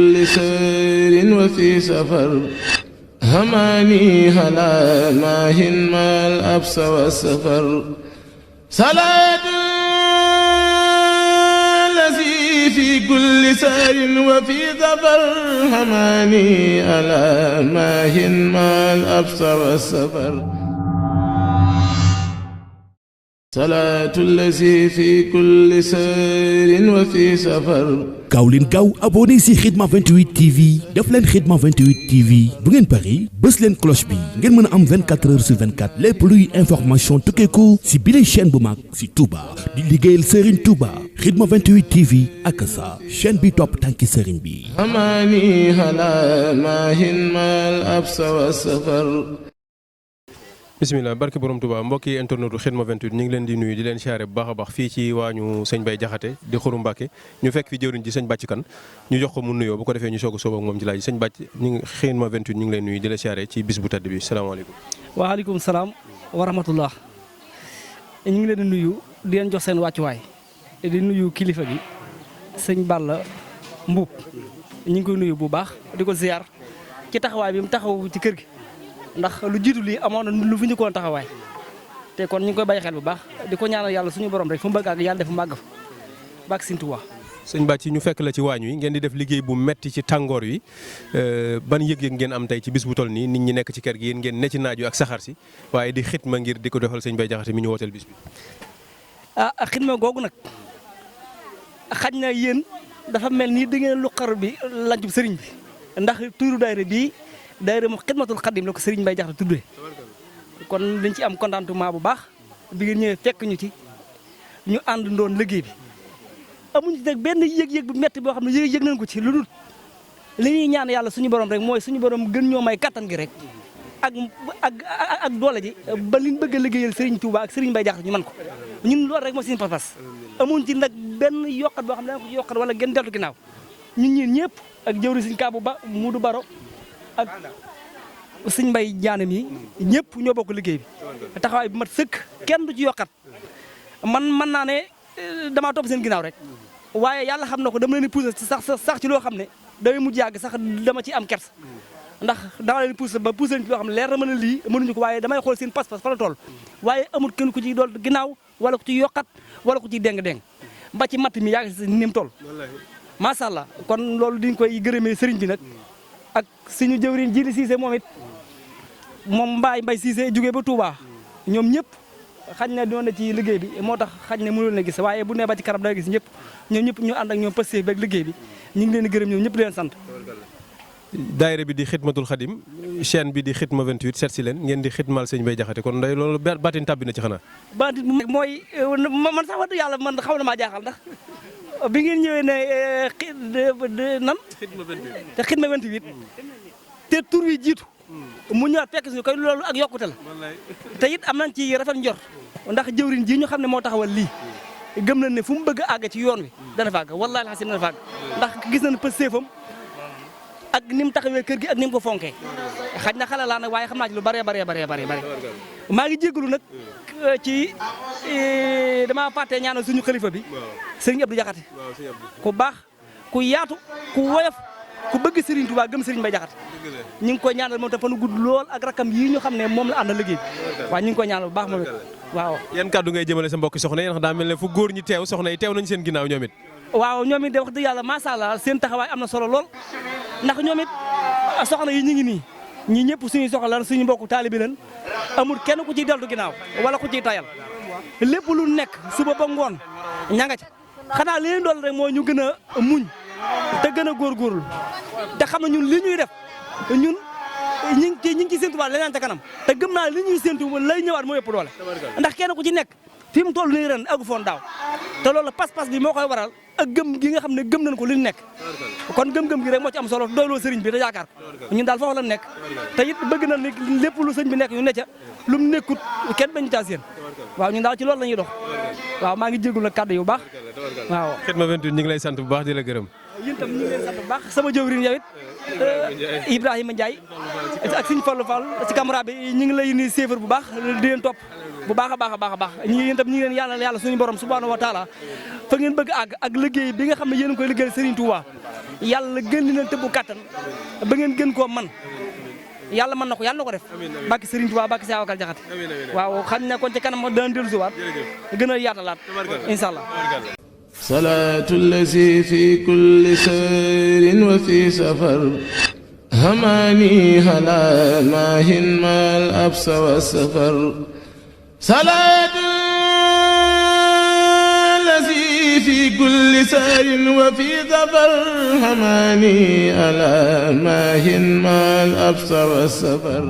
كل سير وفي سفر هماني هلا ماهن ما الأبس والسفر صلاة الذي في كل سير وفي سفر هماني هلا ماهن ما الأبس والسفر صلاة الذي في كل سير وفي سفر gaaw leen gaaw abonné ci Khidma 28 TV def leen Khidma 28 TV bu ngeen pari bës leen cloche bi ngeen mën a am 24 heures sur 24 lépp luy information tukkeeku ci bile chaîne bu mag ci Touba di liggéeyal Serigne Touba Khidma 28 TV ak sa chaîne bi topp tànki Serigne bi. amani hala mahin mal absa wa safar. bisimilah barke borom Touba mbokki internetu Khidma 28 ñu ngi leen di nuyu di leen siyaare bu baax a baax fii ci waañu sëñ Bay Jaxate di Xuru Mbàkke ñu fekk fi jëwriñ ji sëñ Bàcc Kan ñu jox ko mu nuyoo bu ko defee ñu soog a sóob ak moom ci laaj sëñ Bàcc ñu ngi Khidma 28 ñu ngi leen nuyu di la siyaare ci bis bu tedd bi salaamaaleykum. waaleykum salaam wa rahmatullah ñu ngi leen di nuyu di leen jox seen wàccuwaay di nuyu kilifa gi sëñ Balla Mbuub ñu ngi koy nuyu bu baax di ko ziar ci taxawaay bi mu taxaw ci kër gi ndax lu jiitu lii amoon na lu fi njëkkoon taxawaay te kon ñu ngi koy bàyyi xel bu baax di ko ñaanal yàlla suñu borom rek fu mu bëgg ak yàlla def màgg fa bàkk Sëñ Tuubaa. sëñ Bàcc ñu fekk la ci waañ wi ngeen di def liggéey bu metti ci tàngoor wi ban yëg-yëg ngeen am tey ci bis bu toll nii nit ñi nekk ci kër gi yéen ngeen ne ci naaju ak saxaar si waaye di xitma ngir di ko defal sëñ Bay Jaxate mi ñu wooteel bis bi. xitma googu nag xaj na yéen dafa mel ni da ngeen lu xar bi lancub sëriñ bi ndax tuuru daayira bii daayira mu Xidmatul Xadim la ko Serigne Bay Jaxate tuddee kon dañ ci am contentement bu baax bi ngeen ñëwee fekk ñu ci ñu ànd ndoon liggéey bi amuñu ci nag benn yëg-yëg bu metti boo xam ne yëg nañ ko ci lu dul li ñuy ñaan yàlla suñu borom rek mooy suñu borom gën ñoo may kattan gi rek ak doole ji ba liñ bëgg a liggéeyal Serigne Touba ak Serigne Bay Jaxate ñu man ko ñun loolu rek mooy suñu pas-pas amuñ ci nag benn yokkat boo xam ne danga ko ci yokkat wala gën deltu ginnaaw ñun ñeen ñëpp ak jëwri Serigne Kaabu Ba Mudu Baro ak sëñ Mbay Jaane mi ñëpp ñoo bokk liggéey bi taxawaay bi mat sëkk kenn du ci yokkat man mën naa ne damaa topp seen ginnaaw rek waaye yàlla xam na ko dama leen di poussé sax ci loo xam ne damay mujj yàgg sax dama ci am kers ndax dama leen poussé ba poussé leen ci loo xam ne leer na mën a lii mënuñu ko waaye damay xool seen pas-pas fa la toll waaye amul kenn ku ci dool ginnaaw wala ku ci yokkat wala ku ci déng-déng ba ci matt mi yàgg si ni mu toll macha allah kon loolu diñ koy gërëmee sëriñ bi nag ak suñu jëwriñ Jili Siise moom it moom Mbay Siise jógee ba Touba ñoom ñëpp xañ na doon na ci liggéey bi moo tax xañ na mënul na gis waaye bu nee ba ci kanam da gis ñëpp ñoom ñëpp ñu ànd ak ñoom passé beeg liggéey bi ñu ngi leen di gërëm ñoom ñëpp di leen sant. daayira bi di Xidmatul Xadim chaîne bi di Khidma 28 seet si leen ngeen di xidmal sëñ Bay Jaxate kon day loolu baatin tàbbi na ci xanaa. baatin mooy man sax wax dëgg yàlla man xaw na maa jaaxal ndax bi ngeen ñëwee ne nan. te Khidma 28 te tur wi jiitu mu ñëwaat fekk suñu koy loolu ak yokkute la te it am nañ ci rafet njor ndax jëwriñ ji ñu xam ne moo taxawal lii gëm nañ ne fu mu bëgg a àgg ci yoon wi dana fa àgg wallaahi alxasim dana fa àgg ndax gis nañ pa séefam ak ni mu taxawee kër gi ak ni mu ko fonkee xaj na xale laa nag waaye xam naa ci lu bare maa ngi jégalu nag ci dama fàtte ñaanal suñu xalifa bi sëriñ Abdou Jaxate ku baax ku yaatu ku woyof ku bëgg Serigne Touba gëm Serigne Bay Jaxate ñu ngi koy ñaanal moom tam fa nu gudd lool ak rakam yii ñu xam ne moom la àndal liggéey bi waaw ñu ngi koy ñaanal bu baax moom it waaw. yan kàddu ngay jëmale sa mbokki soxna yi ndax daa mel ne fu góor ñi teew soxna yi teew nañu seen ginnaaw ñoom it. waaw ñoom it de wax dëgg yàlla macha allah seen taxawaay am na solo lool ndax ñoom it soxna yi ñu ngi nii ñii ñëpp suñuy soxla lan suñu mbokku taalibi lan amul kenn ku ciy deltu ginnaaw wala ku ciy tayal lépp lu nekk suba ba ngoon ña nga ca xanaa li leen doon rek mooy ñu gën a muñ te gën a góorgóorlu te xam na ñun li ñuy def ñun ñi ngi ci séntu waat leneen ca kanam te gëm naa li ñuy séntu lay ñëwaat moo ëpp doole ndax kenn ku ci nekk fi mu toll nii ren agu foon daaw te loolu pas-pas bi moo koy waral ak gëm gi nga xam ne gëm nañ ko li ñu nekk kon gëm-gëm gi rek moo ci am solo dooloo sëriñ bi te yaakaar ko ñun daal foofu la nekk te it bëgg na ni lépp lu sëñ bi nekk ñu ne ca lu mu nekkut kenn bañu caa seen waaw ñun daal ci loolu la ñuy dox waaw maa ngi jégalu nag kàddu yu baax waaw. Khidma 28 ñu ngi lay sant bu baax di la gërëm. yéen tam ñu ngi leen sant bu baax sama jëwriñ yow it Ibrahima Ndiaye ak Sëñ Fallu Fall ci caméra bi ñu ngi lay ni séefar bu baax di leen topp bu baax a baax ñi yéen tam ñu ngi leen yàlla suñu borom subhanahu wa taala fa ngeen bëgg àgg ak liggéey bi nga xam ne yéen a koy liggéeyal Serigne Touba yàlla gën leen tëbbu kattan ba ngeen gën koo man yàlla mën na ko yàlla na ko def bàkki Serigne Touba bàkki Cheikh Abakal Jaxate waaw xam ne kon ci kanam daan dellusiwaat gën a yaatalaat incha allah salaatu allazi fi kulli sayrin wa fi safar hamani hala maahin mal absa wa safar salaatu allazi fi kulli sayrin wa fi safar hamani hala maahin mal absa wa safar